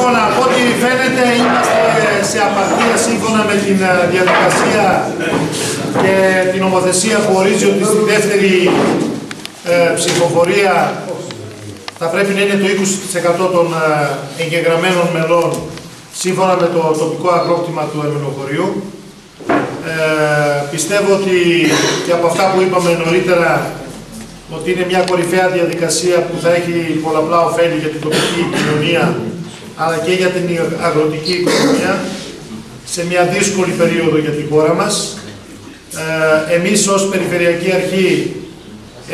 Λοιπόν, από ό,τι φαίνεται είμαστε σε απαρτία σύμφωνα με την διαδικασία και την νομοθεσία που ορίζει ότι στη δεύτερη ψηφοφορία θα πρέπει να είναι το 20% των εγγεγραμμένων μελών σύμφωνα με το τοπικό αγρόκτημα του Ερμηνοχωριού. Πιστεύω ότι και από αυτά που είπαμε νωρίτερα ότι είναι μια κορυφαία διαδικασία που θα έχει πολλαπλά ωφέλη για την τοπική κοινωνία αλλά και για την αγροτική οικονομία σε μια δύσκολη περίοδο για τη χώρα μας. Εμείς ως Περιφερειακή Αρχή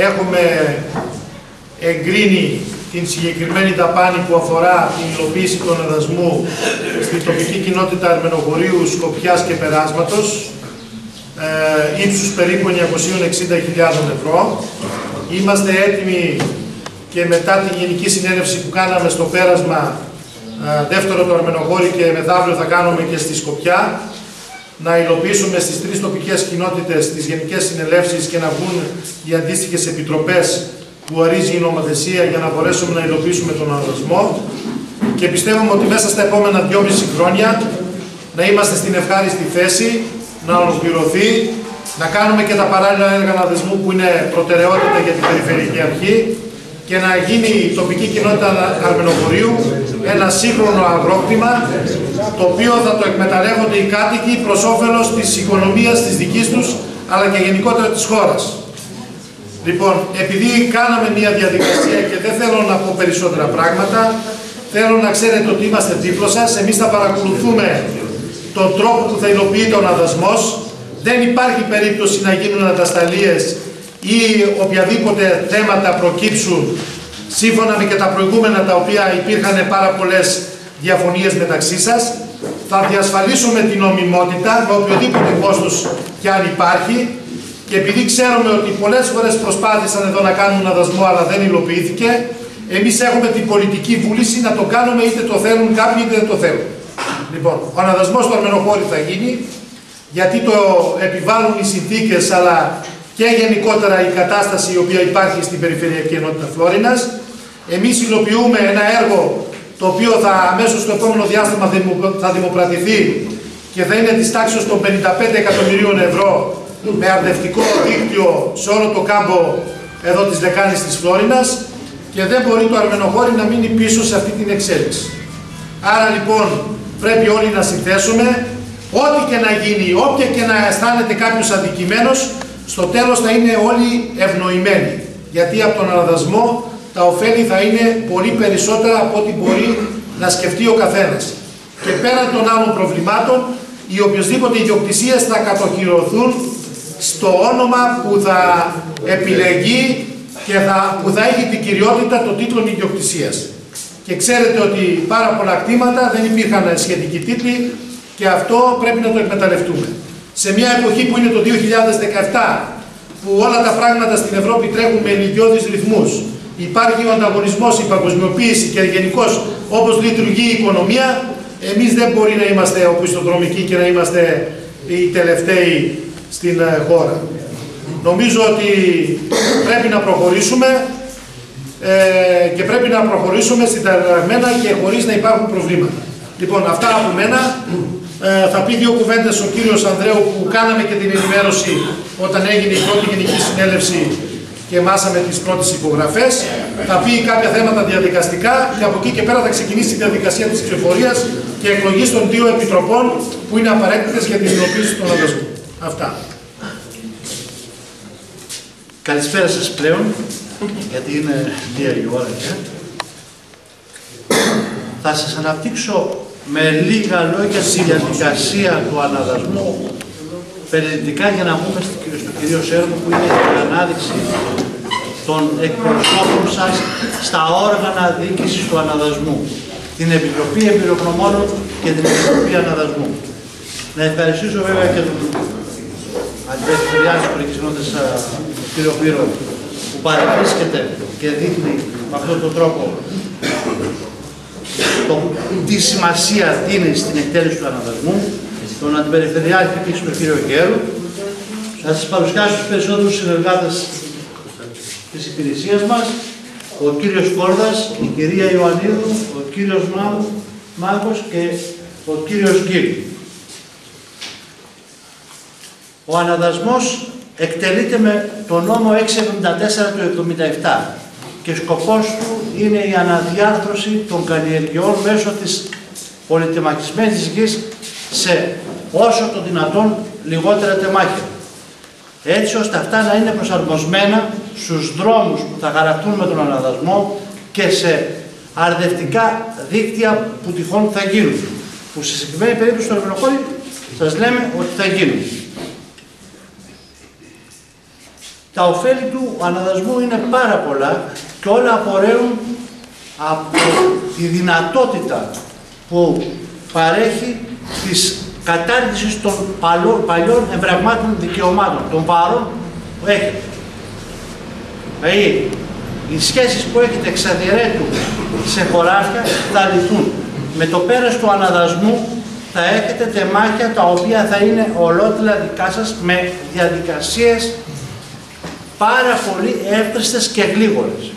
έχουμε εγκρίνει την συγκεκριμένη δαπάνη που αφορά την υλοποίηση του αναδασμού στην τοπική κοινότητα Ερμηνοχωρίου, Σκοπιάς και Περάσματος, ύψους περίπου 960.000 ευρώ. Είμαστε έτοιμοι και μετά την Γενική Συνέλευση που κάναμε στο πέρασμα, δεύτερο το Ερμηνοχώρι και μεθαύριο θα κάνουμε και στη Σκοπιά, να υλοποιήσουμε στις 3 τοπικές κοινότητες τις Γενικές Συνελεύσεις και να βγουν οι αντίστοιχες επιτροπές που ορίζει η νομοθεσία για να μπορέσουμε να υλοποιήσουμε τον αναδασμό. Και πιστεύουμε ότι μέσα στα επόμενα 2,5 χρόνια να είμαστε στην ευχάριστη θέση να ολοκληρωθεί, να κάνουμε και τα παράλληλα έργα αναδασμού που είναι προτεραιότητα για την Περιφερειακή Αρχή και να γίνει η τοπική κοινότητα Ερμηνοχωρίου ένα σύγχρονο αγρόκτημα το οποίο θα το εκμεταλλεύονται οι κάτοικοι προς όφελος της οικονομίας της δικής τους αλλά και γενικότερα της χώρας. Λοιπόν, επειδή κάναμε μια διαδικασία και δεν θέλω να πω περισσότερα πράγματα, θέλω να ξέρετε ότι είμαστε δίπλα σας. Εμείς θα παρακολουθούμε τον τρόπο που θα υλοποιείται ο αναδασμός. Δεν υπάρχει περίπτωση να γίνουν ατασταλίες ή οποιαδήποτε θέματα προκύψουν σύμφωνα με και τα προηγούμενα τα οποία υπήρχαν πάρα πολλές διαφωνίες μεταξύ σας. Θα διασφαλίσουμε την νομιμότητα με οποιοδήποτε κόστος κι αν υπάρχει. Και επειδή ξέρουμε ότι πολλές φορές προσπάθησαν εδώ να κάνουν αναδασμό αλλά δεν υλοποιήθηκε, εμείς έχουμε την πολιτική βούληση να το κάνουμε είτε το θέλουν κάποιοι είτε δεν το θέλουν. Λοιπόν, ο αναδασμός του Ερμηνοχώρι θα γίνει γιατί το επιβάλλουν οι συνθήκες αλλά και γενικότερα η κατάσταση η οποία υπάρχει στην Περιφερειακή Ενότητα Φλόρινας. Εμείς υλοποιούμε ένα έργο το οποίο θα αμέσως στο επόμενο διάστημα θα δημοπρατηθεί και θα είναι της τάξης των 55 εκατομμυρίων ευρώ με αρδευτικό δίκτυο σε όλο το κάμπο εδώ της λεκάνης της Φλόρινας και δεν μπορεί το Ερμηνοχώρι να μείνει πίσω σε αυτή την εξέλιξη. Άρα λοιπόν πρέπει όλοι να συνθέσουμε, ό,τι και να γίνει, όποια και να αισθάνεται κάποιος αδικημένος, στο τέλος θα είναι όλοι ευνοημένοι. Γιατί από τον αναδασμό τα ωφέλη θα είναι πολύ περισσότερα από ό,τι μπορεί να σκεφτεί ο καθένας. Και πέραν των άλλων προβλημάτων, οι οποιοσδήποτε ιδιοκτησίες θα κατοχυρωθούν στο όνομα που θα επιλεγεί και που θα έχει την κυριότητα των τίτλων ιδιοκτησίας. Και ξέρετε ότι πάρα πολλά κτήματα δεν υπήρχαν σχετικοί τίτλοι και αυτό πρέπει να το εκμεταλλευτούμε. Σε μια εποχή που είναι το 2017, που όλα τα πράγματα στην Ευρώπη τρέχουν με ηλικιώδεις ρυθμούς, υπάρχει ο ανταγωνισμός, η παγκοσμιοποίηση και γενικώς όπως λειτουργεί η οικονομία, εμείς δεν μπορεί να είμαστε οπισθοδρομικοί και να είμαστε οι τελευταίοι στην χώρα. Νομίζω ότι πρέπει να προχωρήσουμε και πρέπει να προχωρήσουμε συνταγμένα και χωρίς να υπάρχουν προβλήματα. Λοιπόν, αυτά από μένα. Θα πει 2 κουβέντες ο κύριος Ανδρέου που κάναμε και την ενημέρωση όταν έγινε η πρώτη Γενική Συνέλευση και μάσαμε τις πρώτες υπογραφές. Θα πει κάποια θέματα διαδικαστικά και από εκεί και πέρα θα ξεκινήσει η διαδικασία της ψηφοφορίας και εκλογής των 2 επιτροπών που είναι απαραίτητες για την υλοποίηση του αναδασμού. Αυτά. Καλησπέρα σας πλέον, γιατί είναι 2 η ώρα πια. Θα σας αναπτύξω με λίγα λόγια στη διαδικασία του αναδασμού περιληπτικά για να πούμε στο κύριο Σέρβο που είναι η ανάδειξη των εκπροσώπων σας στα όργανα διοίκησης του αναδασμού, την Επιτροπή Εμπειρογνωμόνων και την Επιτροπή Αναδασμού. Να ευχαριστήσω βέβαια και τον Αντιπεριφερειάρχη Προεκκλησιώνοντας κύριο Πύρο που παρευρίσκεται και δείχνει με αυτόν τον τρόπο τι σημασία δίνει στην εκτέλεση του αναδασμού, τον Αντιπεριφερειάρχη και τον κύριο Γέρου. Θα σας παρουσιάσω τους περισσότερους συνεργάτες της υπηρεσίας μας, ο κύριος Κόρδας, η κυρία Ιωαννίδου, ο κύριος Μάμου, Μάγος και ο κύριος Γκίλ. Ο αναδασμός εκτελείται με το νόμο 674 του 1977 και σκοπός του είναι η αναδιάρθρωση των καλλιεργειών μέσω της πολυτεμαχισμένης γης σε όσο το δυνατόν λιγότερα τεμάχια, έτσι ώστε αυτά να είναι προσαρμοσμένα στους δρόμους που θα χαρακτούν με τον αναδασμό και σε αρδευτικά δίκτυα που τυχόν θα γίνουν, που στη συγκεκριμένη περίπτωση στον Ερμηνοχώρη σας λέμε ότι θα γίνουν. Τα ωφέλη του αναδασμού είναι πάρα πολλά και όλα απορρέουν από τη δυνατότητα που παρέχει της κατάργησης των παλιών εμπραγμάτων δικαιωμάτων, των παρών που έχετε. Δηλαδή, οι σχέσεις που έχετε εξ αδιαιρέτου σε χωράφια θα λυθούν. Με το πέρας του αναδασμού θα έχετε τεμάχια τα οποία θα είναι ολότελα δικά σας με διαδικασίες πάρα πολύ εύκριστες και γλίγορες.